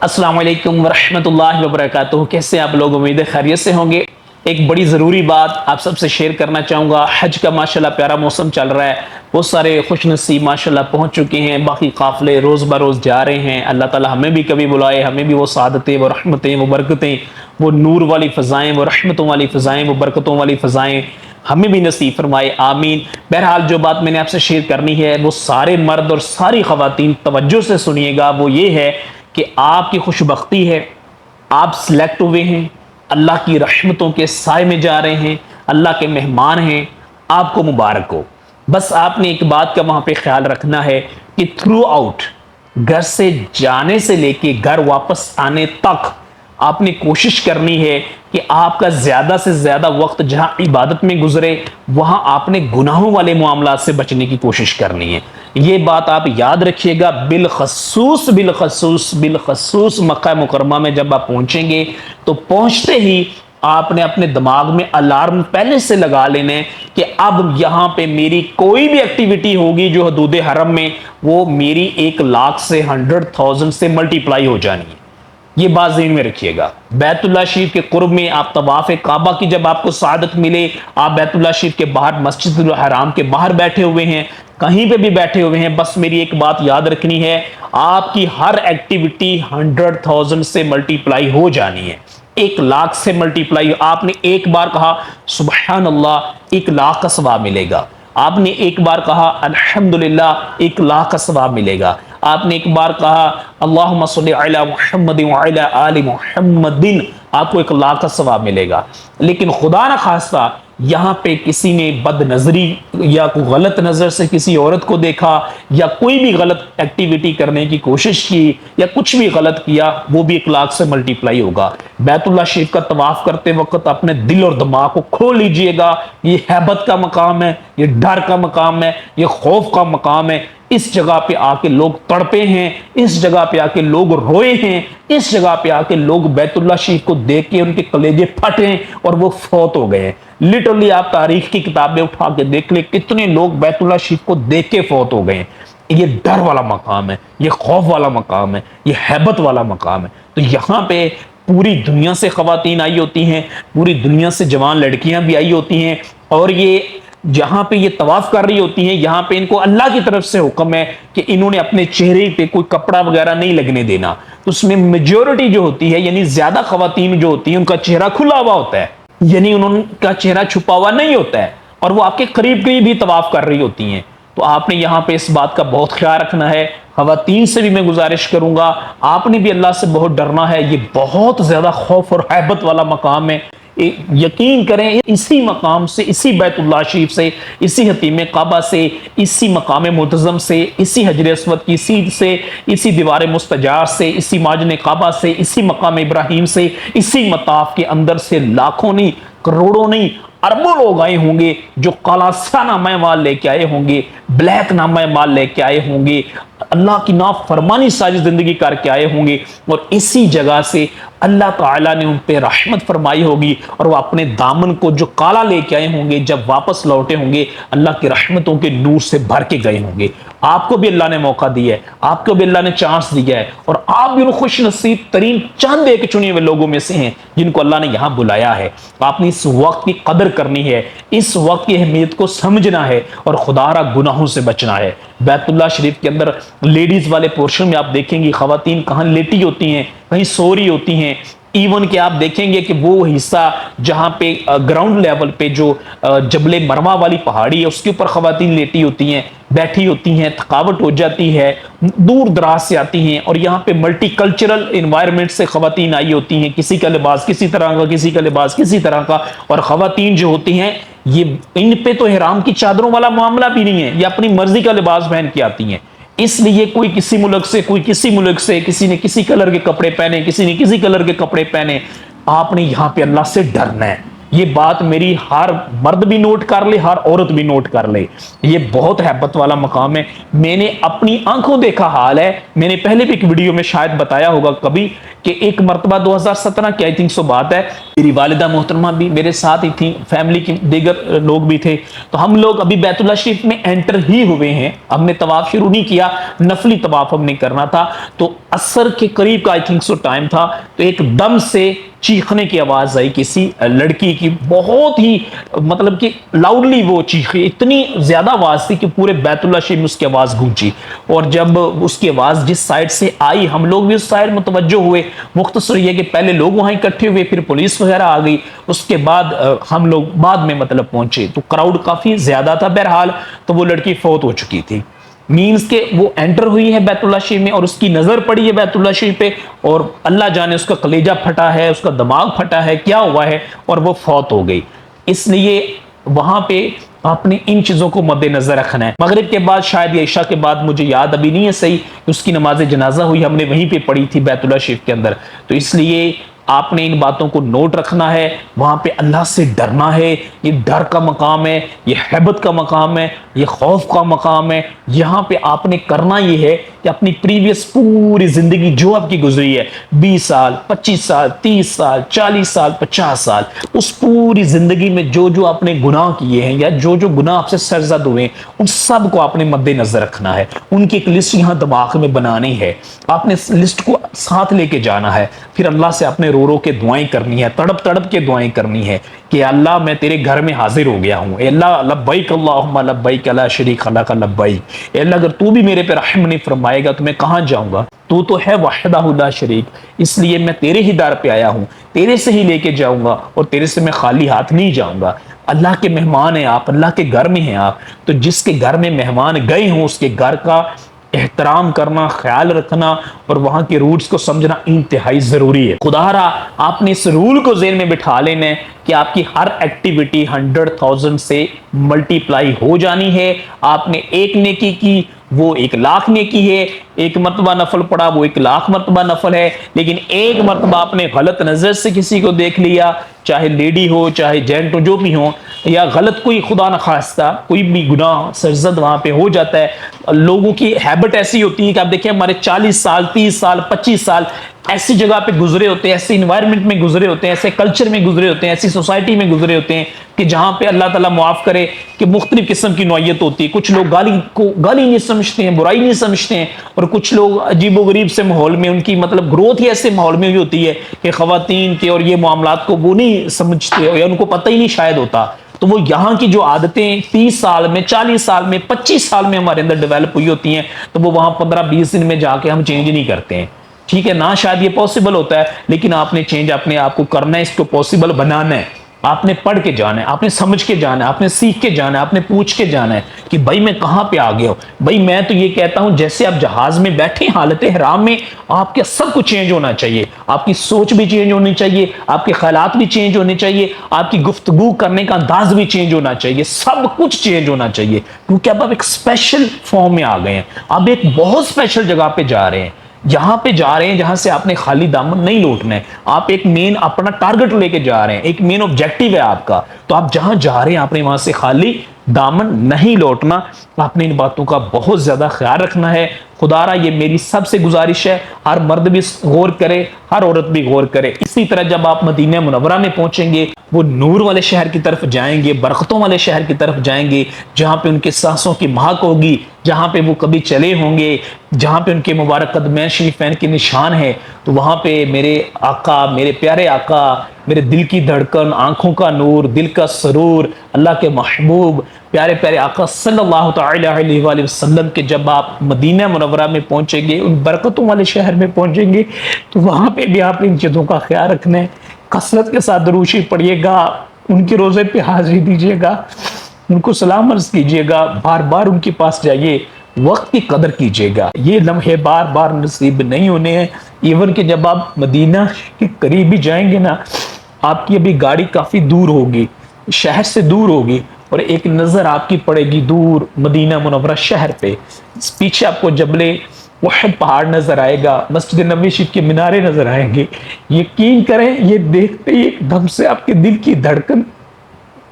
السلام علیکم ورحمۃ اللہ وبرکاتہ۔ کیسے آپ لوگ؟ امید ہے خیریت سے ہوں گے۔ ایک بڑی ضروری بات آپ سب سے شیئر کرنا چاہوں گا۔ حج کا ماشاءاللہ پیارا موسم چل رہا ہے، بہت سارے خوش نصیب ماشاءاللہ پہنچ چکے ہیں، باقی قافلے روز بروز جا رہے ہیں۔ اللہ تعالی ہمیں بھی کبھی بلائے، ہمیں بھی وہ سعادتیں، وہ رحمتیں، وہ برکتیں، وہ نور والی فضائیں، وہ رحمتوں والی فضائیں، وہ برکتوں والی فضائیں ہمیں بھی نصیب فرمائے، آمین۔ بہرحال جو بات میں نے آپ سے شیئر کرنی ہے وہ سارے مرد اور ساری خواتین توجہ سے سنیے گا، وہ یہ ہے کہ آپ کی خوش بختی ہے، آپ سلیکٹ ہوئے ہیں، اللہ کی رحمتوں کے سائے میں جا رہے ہیں، اللہ کے مہمان ہیں، آپ کو مبارک ہو۔ بس آپ نے ایک بات کا وہاں پہ خیال رکھنا ہے کہ تھرو آؤٹ گھر سے جانے سے لے کے گھر واپس آنے تک آپ نے کوشش کرنی ہے کہ آپ کا زیادہ سے زیادہ وقت جہاں عبادت میں گزرے وہاں آپ نے گناہوں والے معاملات سے بچنے کی کوشش کرنی ہے۔ یہ بات آپ یاد رکھیے گا، بالخصوص مکہ مکرمہ میں جب آپ پہنچیں گے تو پہنچتے ہی آپ نے اپنے دماغ میں الارم پہلے سے لگا لینے کہ اب یہاں پہ میری کوئی بھی ایکٹیویٹی ہوگی جو حدود حرم میں، وہ میری 1,00,000 سے 100,000 سے ملٹیپلائی ہو جانی ہے۔ یہ بات ذہن میں رکھیے گا۔ بیت اللہ شریف کے قرب میں آپ طواف کعبہ کی جب آپ کو سعادت ملے، آپ بیت اللہ شریف کے باہر مسجد الحرام کے باہر بیٹھے ہوئے ہیں، کہیں پہ بھی بیٹھے ہوئے ہیں، بس میری ایک بات یاد رکھنی ہے، آپ کی ہر ایکٹیویٹی 100,000 سے ملٹیپلائی ہو جانی ہے، 1,00,000 سے ملٹیپلائی۔ آپ نے ایک بار کہا سبحان اللہ، 1,00,000 کا ثواب ملے گا۔ آپ نے ایک بار کہا الحمدللہ، 1,00,000 کا ثواب ملے گا۔ آپ نے ایک بار کہا اللہم صلی علی محمد وعلی آل محمد، آپ کو 1,00,000 کا ثواب ملے گا۔ لیکن خدا نہ خواستہ یہاں پہ کسی نے بد نظری یا کوئی غلط نظر سے کسی عورت کو دیکھا یا کوئی بھی غلط ایکٹیویٹی کرنے کی کوشش کی یا کچھ بھی غلط کیا، وہ بھی 1,00,000 سے ملٹیپلائی ہوگا۔ بیت اللہ شریف کا طواف کرتے وقت اپنے دل اور دماغ کو کھول لیجئے گا، یہ ہیبت کا مقام ہے، یہ ڈر کا مقام ہے، یہ خوف کا مقام ہے۔ اس جگہ پہ آ کے لوگ تڑپے ہیں، اس جگہ پہ آ کے لوگ روئے ہیں، اس جگہ پہ آ کے لوگ بیت اللہ شریف کو دیکھ کے ان کے کلیجے پھٹے ہیں اور وہ فوت ہو گئے ہیں۔ لٹرلی آپ تاریخ کی کتابیں اٹھا کے دیکھ لیں کتنے لوگ بیت اللہ شریف کو دیکھ کے فوت ہو گئے ہیں۔ یہ ڈر والا مقام ہے، یہ خوف والا مقام ہے، یہ ہیبت والا مقام ہے۔ تو یہاں پہ پوری دنیا سے خواتین آئی ہوتی ہیں، پوری دنیا سے جوان لڑکیاں بھی آئی ہوتی ہیں، اور یہ جہاں پہ یہ طواف کر رہی ہوتی ہیں، یہاں پہ ان کو اللہ کی طرف سے حکم ہے کہ انہوں نے اپنے چہرے پہ کوئی کپڑا وغیرہ نہیں لگنے دینا۔ تو اس میں میجورٹی جو ہوتی ہے، یعنی زیادہ خواتین جو ہوتی ہیں، ان کا چہرہ کھلا ہوا ہوتا ہے، یعنی ان کا چہرہ چھپا ہوا نہیں ہوتا ہے، اور وہ آپ کے قریب قریب بھی طواف کر رہی ہوتی ہیں۔ تو آپ نے یہاں پہ اس بات کا بہت خیال رکھنا ہے۔ خواتین سے بھی میں گزارش کروں گا، آپ نے بھی اللہ سے بہت ڈرنا ہے۔ یہ بہت زیادہ خوف اور ہیبت والا مقام ہے۔ یقین کریں اسی مقام سے، اسی بیت اللہ شریف سے، اسی حتیم کعبہ سے، اسی مقام معتظم سے، اسی حجر اسود کی سیدھ سے، اسی دیوار مستجار سے، اسی ماجن کعبہ سے، اسی مقام ابراہیم سے، اسی مطاف کے اندر سے لاکھوں نہیں، کروڑوں نہیں، اربوں لوگ آئے ہوں گے جو کالا سا نامہ مال لے کے آئے ہوں گے، بلیک نامہ مال لے کے آئے ہوں گے، اللہ کی نافرمانی ساری زندگی کر کے آئے ہوں گے، اور اسی جگہ سے اللہ تعالیٰ نے ان پہ رحمت فرمائی ہوگی، اور وہ اپنے دامن کو جو کالا لے کے آئے ہوں گے جب واپس لوٹے ہوں گے اللہ کی رحمتوں کے نور سے بھر کے گئے ہوں گے۔ آپ کو بھی اللہ نے موقع دیا ہے، آپ کو بھی اللہ نے چانس دیا ہے، اور آپ بھی ان خوش نصیب ترین چند ایک چنے ہوئے لوگوں میں سے ہیں جن کو اللہ نے یہاں بلایا ہے۔ آپ نے اس وقت کی قدر کرنی ہے، اس وقت کی اہمیت کو سمجھنا ہے، اور خدا را گناہوں سے بچنا ہے۔ بیت اللہ شریف کے اندر لیڈیز والے پورشن میں آپ دیکھیں گے خواتین کہاں لیٹی ہوتی ہیں، کہیں سو رہی ہوتی ہیں، ایون کہ آپ دیکھیں گے کہ وہ حصہ جہاں پہ گراؤنڈ لیول پہ جو جبل مروا والی پہاڑی ہے اس کے اوپر خواتین لیٹی ہوتی ہیں، بیٹھی ہوتی ہیں، تھکاوٹ ہو جاتی ہے، دور دراز سے آتی ہیں، اور یہاں پہ ملٹی کلچرل انوائرمنٹ سے خواتین آئی ہوتی ہیں، کسی کا لباس کسی طرح کا، کسی کا لباس کسی طرح کا، اور خواتین جو ہوتی ہیں یہ ان پہ تو احرام کی چادروں والا معاملہ بھی نہیں ہے، یہ اپنی مرضی کا لباس پہن کے آتی ہیں۔ اس لیے کوئی کسی ملک سے، کوئی کسی ملک سے، کسی نے کسی کلر کے کپڑے پہنے، کسی نے کسی کلر کے کپڑے پہنے، آپ نے یہاں پہ اللہ سے ڈرنا ہے۔ یہ بات میری ہر مرد بھی نوٹ کر لے، ہر عورت بھی نوٹ کر لے، یہ بہت ہیبت والا مقام ہے۔ میں نے اپنی آنکھوں دیکھا حال ہے، میں نے پہلے بھی ایک ویڈیو میں شاید بتایا ہوگا کبھی کہ ایک مرتبہ 2017 کی آئی تھنک سو بات ہے، میری والدہ محترمہ بھی میرے ساتھ ہی تھی، فیملی کے دیگر لوگ بھی تھے، تو ہم لوگ ابھی بیت اللہ شریف میں انٹر ہی ہوئے ہیں، ہم نے طواف شروع نہیں کیا، نفلی طواف ہم نے کرنا تھا، تو عصر کے قریب کا آئی تھنک سو ٹائم تھا، تو ایک دم سے چیخنے کی آواز آئی کسی لڑکی کی، بہت ہی مطلب کہ لاؤڈلی وہ چیخی، اتنی زیادہ آواز تھی کہ پورے بیت اللہ شریف میں اس کی آواز گونجی، اور جب اس کی آواز جس سائڈ سے آئی ہم لوگ بھی اس سائڈ متوجہ ہوئے، مختصر یہ کہ پہلے لوگ وہاں اکٹھے ہوئے، پھر پولیس وغیرہ آ گئی، اس کے بعد ہم لوگ بعد میں مطلب پہنچے، تو کراؤڈ کافی زیادہ تھا، بہرحال تو وہ لڑکی فوت ہو چکی تھی، مینز کہ وہ انٹر ہوئی ہے بیت اللہ شریف میں اور اس کی نظر پڑی ہے بیت اللہ شریف پہ، اور اللہ جانے اس کا کلیجہ پھٹا ہے، اس کا دماغ پھٹا ہے، کیا ہوا ہے، اور وہ فوت ہو گئی۔ اس لیے وہاں پہ آپ نے ان چیزوں کو مد نظر رکھنا ہے۔ مغرب کے بعد شاید یا عشاء کے بعد، مجھے یاد ابھی نہیں ہے صحیح، اس کی نماز جنازہ ہوئی، ہم نے وہیں پہ پڑھی تھی بیت اللہ شریف کے اندر، تو اس لیے آپ نے ان باتوں کو نوٹ رکھنا ہے، وہاں پہ اللہ سے ڈرنا ہے، یہ ڈر کا مقام ہے، یہ ہیبت کا مقام ہے، یہ خوف کا مقام ہے۔ یہاں پہ آپ نے کرنا یہ ہے کہ اپنی پریویس پوری زندگی جو آپ کی گزری ہے، 20 سال، 25 سال، 30 سال، 40 سال، 50 سال، اس پوری زندگی میں جو جو آپ نے گناہ کیے ہیں یا جو جو گناہ آپ سے سرزد ہوئے ہیں، ان سب کو آپ نے مد نظر رکھنا ہے، ان کی ایک لسٹ یہاں دماغ میں بنانی ہے، آپ نے اس لسٹ کو ساتھ لے کے جانا ہے، پھر اللہ سے اپنے رو رو کے دعائیں کرنی ہے، تڑپ تڑپ کے دعائیں کرنی ہے کہ اللہ میں تیرے گھر میں حاضر ہو گیا ہوں، اے اللہ لبیک اللہم لبیک لا شریک لک لبیک، اے اللہ اگر تو بھی میرے پہ رحم نہیں فرمائے گا تو میں کہاں جاؤں گا، تو ہے وحدہ لا شریک، اس لیے میں تیرے ہی در پہ آیا ہوں، تیرے سے ہی لے کے جاؤں گا اور تیرے سے میں خالی ہاتھ نہیں جاؤں گا۔ اللہ کے مہمان ہیں آپ، اللہ کے گھر میں ہیں آپ، تو جس کے گھر میں مہمان گئے ہوں اس کے گھر کا احترام کرنا، خیال رکھنا اور وہاں کے روٹس کو سمجھنا انتہائی ضروری ہے۔ خدا را آپ نے اس رول کو ذہن میں بٹھا لینا ہے کہ آپ کی ہر ایکٹیویٹی 100,000 سے ملٹیپلائی ہو جانی ہے۔ آپ نے ایک نیکی کی وہ 1,00,000 نیکی ہے، ایک مرتبہ نفل پڑا وہ 1,00,000 مرتبہ نفل ہے، لیکن ایک مرتبہ آپ نے غلط نظر سے کسی کو دیکھ لیا، چاہے لیڈی ہو چاہے جینٹ ہو جو بھی ہو، یا غلط کوئی خدا نخواستہ کوئی بھی گناہ سرزد وہاں پہ ہو جاتا ہے۔ لوگوں کی ہیبٹ ایسی ہوتی ہے کہ آپ دیکھیں ہمارے 40 سال 30 سال 25 سال ایسی جگہ پہ گزرے ہوتے ہیں، ایسے انوائرمنٹ میں گزرے ہوتے ہیں، ایسے کلچر میں گزرے ہوتے ہیں، ایسی سوسائٹی میں گزرے ہوتے ہیں کہ جہاں پہ اللہ تعالیٰ معاف کرے کہ مختلف قسم کی نوعیت ہوتی ہے، کچھ لوگ گالی کو گالی نہیں سمجھتے ہیں، برائی نہیں سمجھتے ہیں، اور کچھ لوگ عجیب و غریب سے ماحول میں، ان کی مطلب گروتھ ہی ایسے ماحول میں ہوئی ہوتی ہے کہ خواتین کے اور یہ معاملات کو وہ نہیں سمجھتے یا ان کو پتہ ہی نہیں شاید ہوتا، تو وہ یہاں کی جو عادتیں 30 سال میں 40 سال میں 25 سال میں ہمارے اندر ڈیولپ ہوئی ہوتی ہیں، تو وہ وہاں 15-20 دن میں جا کے ہم چینج نہیں کرتے ہیں، ٹھیک ہے نا، شاید یہ پاسبل ہوتا ہے، لیکن آپ نے چینج اپنے آپ کو کرنا ہے، اس کو پاسبل بنانا ہے، آپ نے پڑھ کے جانا ہے، آپ نے سمجھ کے جانا ہے، آپ نے سیکھ کے جانا ہے، آپ نے پوچھ کے جانا ہے کہ بھائی میں کہاں پہ آ گیا ہوں۔ بھائی میں تو یہ کہتا ہوں جیسے آپ جہاز میں بیٹھے حالت احرام میں، آپ کے سب کچھ چینج ہونا چاہیے، آپ کی سوچ بھی چینج ہونی چاہیے، آپ کے خیالات بھی چینج ہونے چاہیے، آپ کی گفتگو کرنے کا انداز بھی چینج ہونا چاہیے، سب کچھ چینج ہونا چاہیے، کیونکہ اب آپ ایک اسپیشل فارم میں آ گئے ہیں، اب ایک بہت اسپیشل جگہ پہ جا رہے ہیں، یہاں پہ جا رہے ہیں جہاں سے آپ نے خالی دامن نہیں لوٹنا ہے، آپ ایک مین اپنا ٹارگٹ لے کے جا رہے ہیں، ایک مین آبجیکٹو ہے آپ کا، تو آپ جہاں جا رہے ہیں آپ نے وہاں سے خالی دامن نہیں لوٹنا، آپ نے ان باتوں کا بہت زیادہ خیال رکھنا ہے۔ خدا را یہ میری سب سے گزارش ہے، ہر مرد بھی غور کرے، ہر عورت بھی غور کرے۔ اسی طرح جب آپ مدینہ منورہ میں پہنچیں گے، وہ نور والے شہر کی طرف جائیں گے، برکتوں والے شہر کی طرف جائیں گے، جہاں پہ ان کے سانسوں کی مہک ہوگی، جہاں پہ وہ کبھی چلے ہوں گے، جہاں پہ ان کے مبارک قدمین شریفین کے نشان ہے، تو وہاں پہ میرے آقا، میرے پیارے آقا، میرے دل کی دھڑکن، آنکھوں کا نور، دل کا سرور، اللہ کے محبوب پیارے پیارے آقا صلی اللہ تعالی علیہ وآلہ وسلم کے جب آپ مدینہ منورہ میں پہنچیں گے، ان برکتوں والے شہر میں پہنچیں گے، تو وہاں پہ بھی آپ ان چیزوں کا خیال رکھنا ہے، کثرت کے ساتھ درود شریف پڑھیے گا، ان کے روزے پہ حاضری دیجیے گا، ان کو سلام عرض کیجیے گا، بار بار ان کے پاس جائیے، وقت کی قدر کیجیے گا، یہ لمحے بار بار نصیب نہیں ہونے ہیں۔ ایون کہ جب آپ مدینہ کے قریب بھی جائیں گے نا، آپ کی ابھی گاڑی کافی دور ہوگی، شہر سے دور ہوگی، اور ایک نظر آپ کی پڑے گی دور مدینہ منورہ شہر پہ، پیچھے آپ کو جبل احد پہاڑ نظر آئے گا، مسجد نبوی شریف کے مینارے نظر آئیں گے، یقین کریں یہ دیکھتے ہی ایک دم سے آپ کے دل کی دھڑکن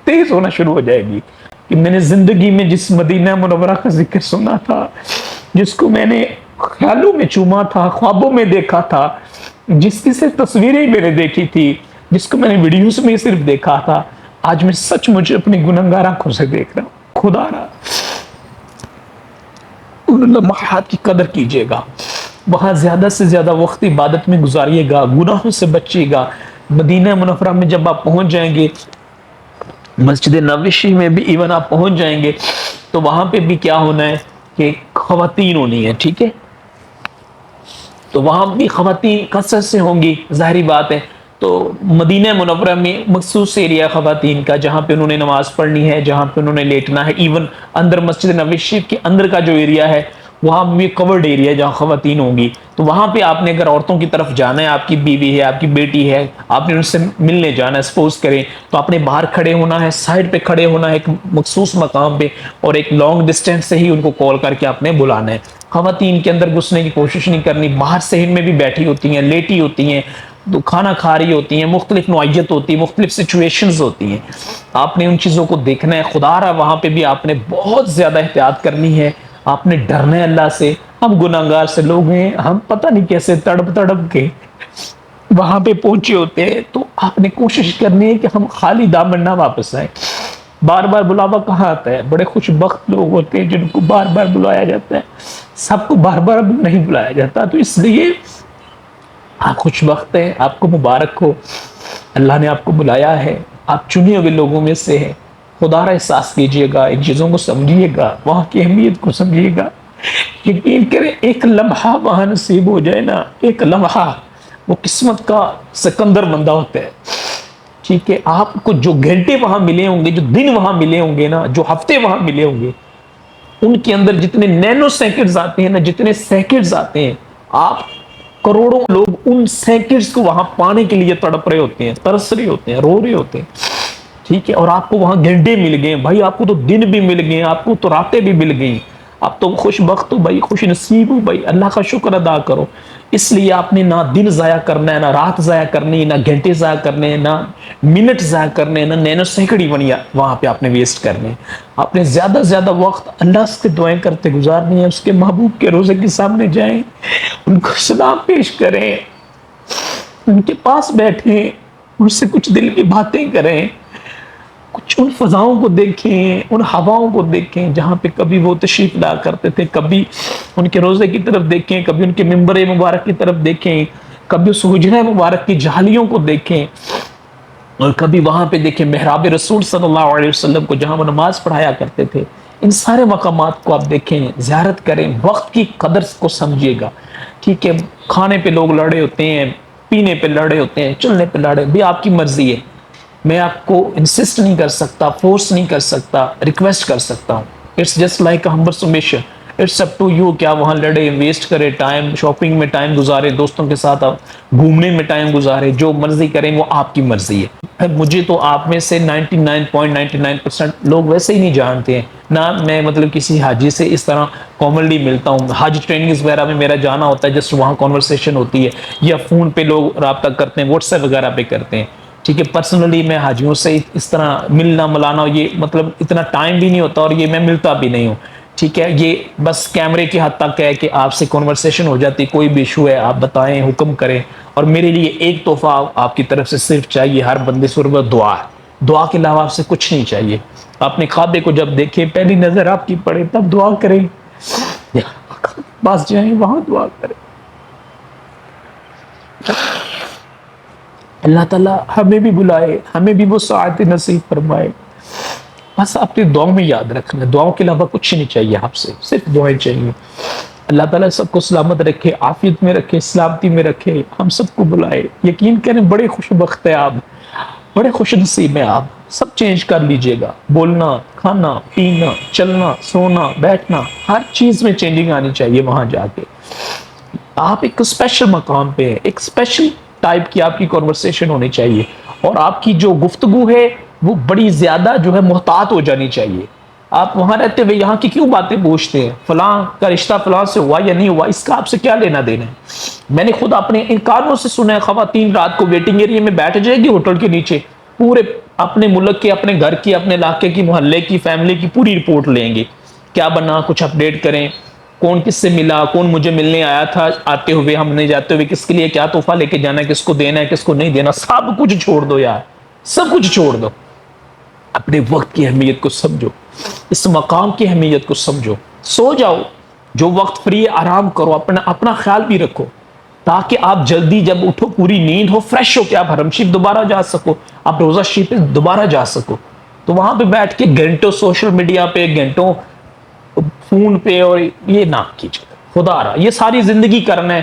تیز ہونا شروع ہو جائے گی کہ میں نے زندگی میں جس مدینہ منورہ کا ذکر سنا تھا، جس کو میں نے خیالوں میں چوما تھا، خوابوں میں دیکھا تھا، جس کی صرف تصویریں میں نے دیکھی تھی، جس کو میں نے ویڈیوز میں صرف دیکھا تھا، آج میں سچ مجھے اپنی گنہگار آنکھوں سے دیکھ رہا ہوں۔ خدا را ان لمحات کی قدر کیجیے گا، وہاں زیادہ سے زیادہ وقت عبادت میں گزاریے گا، گناہوں سے بچیے گا۔ مدینہ منورہ میں جب آپ پہنچ جائیں گے، مسجد نبوی میں بھی ایون آپ پہنچ جائیں گے تو وہاں پہ بھی کیا ہونا ہے کہ خواتین ہونی ہے، ٹھیک ہے؟ تو وہاں بھی خواتین کثرت سے ہوں گی، ظاہری بات ہے۔ تو مدینہ منورہ میں مخصوص ایریا خواتین کا، جہاں پہ انہوں نے نماز پڑھنی ہے، جہاں پہ انہوں نے لیٹنا ہے، ایون اندر مسجد نبوی شریف کے اندر کا جو ایریا ہے وہاں بھی کورڈ ایریا ہے جہاں خواتین ہوں گی۔ تو وہاں پہ آپ نے اگر عورتوں کی طرف جانا ہے، آپ کی بیوی ہے، آپ کی بیٹی ہے، آپ نے ان سے ملنے جانا ہے، سپوز کریں، تو آپ نے باہر کھڑے ہونا ہے، سائڈ پہ کھڑے ہونا ہے ایک مخصوص مقام پہ، اور ایک لانگ ڈسٹینس سے ہی ان کو کال کر کے آپ نے بلانا ہے۔ خواتین کے اندر گھسنے کی کوشش نہیں کرنی، باہر صحن میں بھی بیٹھی ہوتی ہیں، لیٹی ہوتی ہیں، تو کھانا کھا رہی ہوتی ہیں، مختلف نوعیت ہوتی ہے، مختلف سچویشنز ہوتی ہیں، آپ نے ان چیزوں کو دیکھنا ہے۔ خدا را وہاں پہ بھی آپ نے بہت زیادہ احتیاط کرنی ہے، آپ نے ڈرنا ہے اللہ سے۔ ہم گناہگار سے لوگ ہیں، ہم پتہ نہیں کیسے تڑپ تڑپ کے وہاں پہ پہنچے ہوتے ہیں، تو آپ نے کوشش کرنی ہے کہ ہم خالی دامن نہ واپس آئیں۔ بار بار بلاوا کہاں آتا ہے؟ بڑے خوش بخت لوگ ہوتے ہیں جن کو بار بار بلایا جاتا ہے، سب کو بار بار نہیں بلایا جاتا۔ تو اس لیے آپ خوش بخت ہیں، آپ کو مبارک ہو، اللہ نے آپ کو بلایا ہے، آپ چنے ہوئے لوگوں میں سے ہیں۔ خدا را احساس کیجئے گا، ان چیزوں کو سمجھیے گا، وہاں کی اہمیت کو سمجھیے گا۔ یقین کریں ایک لمحہ وہاں نصیب ہو جائے نا، ایک لمحہ، وہ قسمت کا سکندر بندہ ہوتا ہے، ٹھیک ہے؟ آپ کو جو گھنٹے وہاں ملے ہوں گے، جو دن وہاں ملے ہوں گے نا، جو ہفتے وہاں ملے ہوں گے، ان کے اندر جتنے نینو سیکنڈز آتے ہیں نا، جتنے سیکنڈز آتے ہیں، آپ کروڑوں لوگ ان سیکنڈز کو وہاں پانے کے لیے تڑپ رہے ہوتے ہیں، ترس رہے ہوتے ہیں، رو رہے ہوتے ہیں، ٹھیک ہے؟ اور آپ کو وہاں گھنٹے مل گئے بھائی، آپ کو تو دن بھی مل گئے، آپ کو تو راتیں بھی مل گئی، آپ تو خوش بخت ہو بھائی، خوش نصیب ہو بھائی، اللہ کا شکر ادا کرو۔ اس لیے آپ نے نہ دن ضائع کرنا ہے، نہ رات ضائع کرنی ہے، نہ گھنٹے ضائع کرنے ہیں، نہ منٹ ضائع کرنے ہیں، نہ نینو سیکنڈ وہاں پہ آپ نے ویسٹ کرنے ہیں۔ آپ نے زیادہ سے زیادہ وقت اللہ سے دعائیں کرتے گزارنی ہے، اس کے محبوب کے روزے کے سامنے جائیں، ان کو سلام پیش کریں، ان کے پاس بیٹھیں، ان سے کچھ دل کی باتیں کریں، کچھ ان فضاؤں کو دیکھیں، ان ہواؤں کو دیکھیں جہاں پہ کبھی وہ تشریف لا کرتے تھے، کبھی ان کے روزے کی طرف دیکھیں، کبھی ان کے منبر مبارک کی طرف دیکھیں، کبھی اس حجرہ مبارک کی جھالیوں کو دیکھیں، اور کبھی وہاں پہ دیکھیں محراب رسول صلی اللہ علیہ وسلم کو جہاں وہ نماز پڑھایا کرتے تھے۔ ان سارے مقامات کو آپ دیکھیں، زیارت کریں، وقت کی قدر کو سمجھیے گا، ٹھیک ہے؟ کھانے پہ لوگ لڑے ہوتے ہیں، پینے پہ لڑے ہوتے ہیں، چلنے پہ لڑے، بھی آپ کی مرضی ہے، میں آپ کو انسسٹ نہیں کر سکتا، فورس نہیں کر سکتا، ریکویسٹ کر سکتا ہوں۔ It's just like a humble submission, it's up to you, کیا وہاں لڑے، ویسٹ کرے ٹائم، شاپنگ میں ٹائم گزارے، دوستوں کے ساتھ گھومنے میں ٹائم گزارے، جو مرضی کریں وہ آپ کی مرضی ہے۔ مجھے تو آپ میں سے 99.99% لوگ ویسے ہی نہیں جانتے ہیں، نہ میں مطلب کسی حاجی سے اس طرح کامنلی ملتا ہوں، حاج ٹریننگز وغیرہ میں میرا جانا ہوتا ہے، جسٹ وہاں کانورسیشن ہوتی ہے، یا فون پہ لوگ رابطہ کرتے ہیں، واٹس ایپ وغیرہ پہ کرتے ہیں، ٹھیک ہے؟ پرسنلی میں حاجیوں سے اس طرح ملنا ملانا، یہ مطلب اتنا ٹائم بھی نہیں ہوتا، اور یہ میں ملتا بھی نہیں ہوں، ٹھیک ہے؟ یہ بس کیمرے کی حد تک ہے کہ آپ سے کنورسیشن ہو جاتی، کوئی بھی ایشو ہے آپ بتائیں، حکم کریں، اور میرے لیے ایک تحفہ آپ کی طرف سے صرف چاہیے، ہر بندے سے دعا ہے، دعا کے علاوہ آپ سے کچھ نہیں چاہیے۔ اپنے کعبے کو جب دیکھیں، پہلی نظر آپ کی پڑے، تب دعا کریں، بس جائیں وہاں دعا کریں۔ اللہ تعالیٰ ہمیں بھی بلائے، ہمیں بھی وہ سعادت نصیب فرمائے۔ بس اپنی دعاؤں میں یاد رکھنا، دعاؤں کے علاوہ کچھ نہیں چاہیے آپ سے، صرف دعائیں چاہیے۔ اللہ تعالیٰ سب کو سلامت رکھے، عافیت میں رکھے، سلامتی میں رکھے، ہم سب کو بلائے۔ یقین کریں بڑے خوش بخت ہیں آپ، بڑے خوش نصیب ہیں آپ۔ سب چینج کر لیجئے گا، بولنا، کھانا، پینا، چلنا، سونا، بیٹھنا، ہر چیز میں چینجنگ آنی چاہیے وہاں جا کے۔ آپ ایک اسپیشل مقام پہ ہیں، ایک اسپیشل ٹائپ کی آپ کی کنورسیشن ہونی چاہیے، اور آپ کی جو گفتگو ہے وہ بڑی زیادہ جو ہے محتاط ہو جانی چاہیے، آپ وہاں رہتے ہوئے یہاں کی کیوں باتیں پوچھتے ہیں؟ فلاں کا رشتہ فلاں سے ہوا یا نہیں ہوا، اس کا آپ سے کیا لینا دینا ہے؟ میں نے خود اپنے ان کانوں سے سنا ہے، خواتین رات کو ویٹنگ ایریا میں بیٹھ جائے گی ہوٹل کے نیچے، پورے اپنے ملک کے، اپنے گھر کی، اپنے علاقے کی، محلے کی، فیملی کی پوری رپورٹ لیں گے، کیا بنا، کچھ اپڈیٹ کریں، کون کس سے ملا، کون مجھے ملنے آیا تھا، آتے ہوئے ہم نہیں جاتے ہوئے کس کے لیے کیا تحفہ لے کے جانا ہے، کس کو دینا ہے، کس کو نہیں دینا، سب کچھ چھوڑ دو یار، سب کچھ چھوڑ دو، اپنے وقت کی اہمیت کو سمجھو، اس مقام کی اہمیت کو سمجھو، سو جاؤ، جو وقت فری ہے آرام کرو، اپنا خیال بھی رکھو، تاکہ آپ جلدی جب اٹھو پوری نیند ہو، فریش ہو کے آپ حرم شریف دوبارہ جا سکو، آپ روزہ شریف پہ دوبارہ جا سکو۔ تو وہاں پہ بیٹھ کے گھنٹوں سوشل میڈیا پہ، گھنٹوں فون پہ، اور یہ نہ کیجیے، خدا رہا، یہ ساری زندگی کرنا ہے،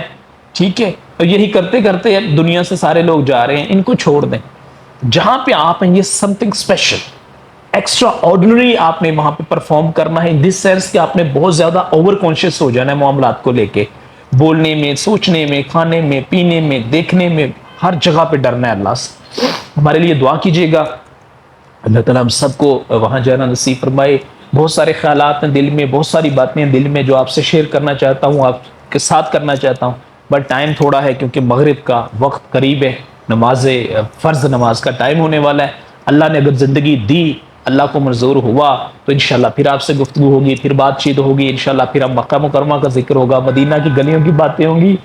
ٹھیک ہے، اور یہی کرتے کرتے دنیا سے سارے لوگ جا رہے ہیں، ان کو چھوڑ دیں۔ جہاں پہ آپ ہیں یہ some thing special, extra ordinary آپ نے وہاں پہ پرفارم کرنا ہے، ان دس سینس کہ آپ نے بہت زیادہ اوور کانشیس ہو جانا ہے معاملات کو لے کے، بولنے میں، سوچنے میں، کھانے میں، پینے میں، دیکھنے میں، ہر جگہ پہ ڈرنا ہے اللہ سے۔ ہمارے لیے دعا کیجیے گا، اللہ تعالیٰ ہم سب کو وہاں جانا نصیب فرمائے۔ بہت سارے خیالات ہیں دل میں، بہت ساری باتیں ہیں دل میں جو آپ سے شیئر کرنا چاہتا ہوں، آپ کے ساتھ کرنا چاہتا ہوں، بٹ ٹائم تھوڑا ہے کیونکہ مغرب کا وقت قریب ہے، نماز فرض نماز کا ٹائم ہونے والا ہے۔ اللہ نے اگر زندگی دی، اللہ کو منظور ہوا تو انشاءاللہ پھر آپ سے گفتگو ہوگی، پھر بات چیت ہوگی، انشاءاللہ پھر ہم مکہ مکرمہ کا ذکر ہوگا، مدینہ کی گلیوں کی باتیں ہوں گی،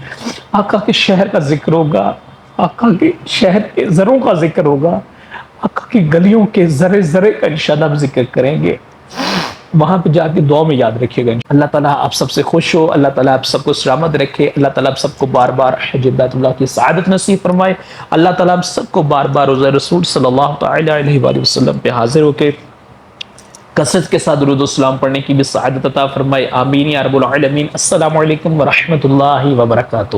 آقا کے شہر کا ذکر ہوگا، آقا کے شہر کے زروں کا ذکر ہوگا، آقا کی گلیوں کے ذرے ذرے کا انشاءاللہ ہم ذکر کریں گے۔ وہاں پہ جا کے دعا میں یاد رکھیے گا۔ اللہ تعالیٰ آپ سب سے خوش ہو، اللہ تعالیٰ آپ سب کو سلامت رکھے، اللہ تعالیٰ آپ سب کو بار بار حج بیت اللہ کی سعادت نصیب فرمائے، اللہ تعالیٰ آپ سب کو بار بار روضہ رسول صلی اللہ تعالی علیہ وآلہ وسلم پہ حاضر ہو کے کثرت کے ساتھ درود و سلام پڑھنے کی بھی سعادت عطا فرمائے، آمین یا رب العالمین۔ السلام علیکم ورحمۃ اللہ وبرکاتہ۔